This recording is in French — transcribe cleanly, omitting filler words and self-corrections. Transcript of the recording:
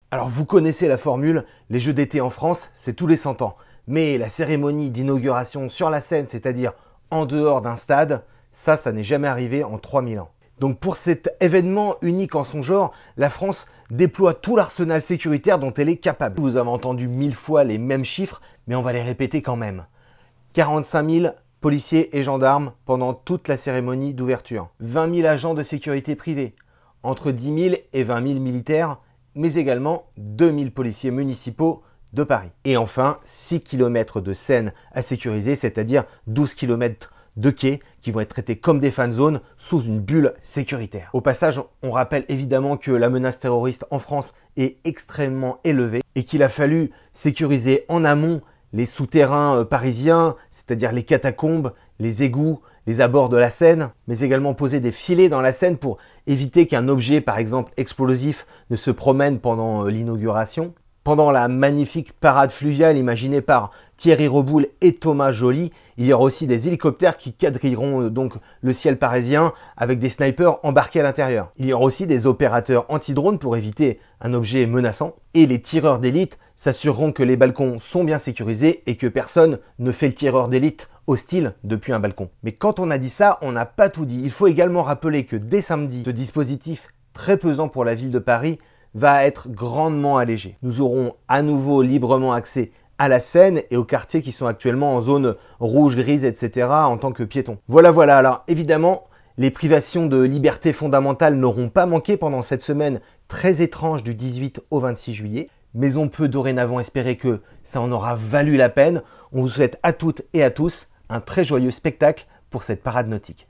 Alors vous connaissez la formule, les Jeux d'été en France, c'est tous les 100 ans. Mais la cérémonie d'inauguration sur la Seine, c'est-à-dire en dehors d'un stade, ça n'est jamais arrivé en 3000 ans. Donc pour cet événement unique en son genre, la France déploie tout l'arsenal sécuritaire dont elle est capable. Vous avez entendu 1000 fois les mêmes chiffres, mais on va les répéter quand même. 45 000 policiers et gendarmes pendant toute la cérémonie d'ouverture. 20 000 agents de sécurité privée. Entre 10 000 et 20 000 militaires, mais également 2 000 policiers municipaux de Paris. Et enfin, 6 km de Seine à sécuriser, c'est-à-dire 12 km de quais qui vont être traités comme des fan zones sous une bulle sécuritaire. Au passage, on rappelle évidemment que la menace terroriste en France est extrêmement élevée et qu'il a fallu sécuriser en amont les souterrains parisiens, c'est-à-dire les catacombes, les égouts, les abords de la Seine, mais également poser des filets dans la Seine pour éviter qu'un objet, par exemple explosif, ne se promène pendant l'inauguration. Pendant la magnifique parade fluviale imaginée par Thierry Reboul et Thomas Joly, il y aura aussi des hélicoptères qui quadrilleront donc le ciel parisien avec des snipers embarqués à l'intérieur. Il y aura aussi des opérateurs anti-drones pour éviter un objet menaçant. Et les tireurs d'élite s'assureront que les balcons sont bien sécurisés et que personne ne fait le tireur d'élite hostile depuis un balcon. Mais quand on a dit ça, on n'a pas tout dit. Il faut également rappeler que dès samedi, ce dispositif très pesant pour la ville de Paris va être grandement allégé. Nous aurons à nouveau librement accès à la Seine et aux quartiers qui sont actuellement en zone rouge, grise, etc. en tant que piétons. Voilà. Alors évidemment, les privations de liberté fondamentale n'auront pas manqué pendant cette semaine très étrange du 18 au 26 juillet. Mais on peut dorénavant espérer que ça en aura valu la peine. On vous souhaite à toutes et à tous un très joyeux spectacle pour cette parade nautique.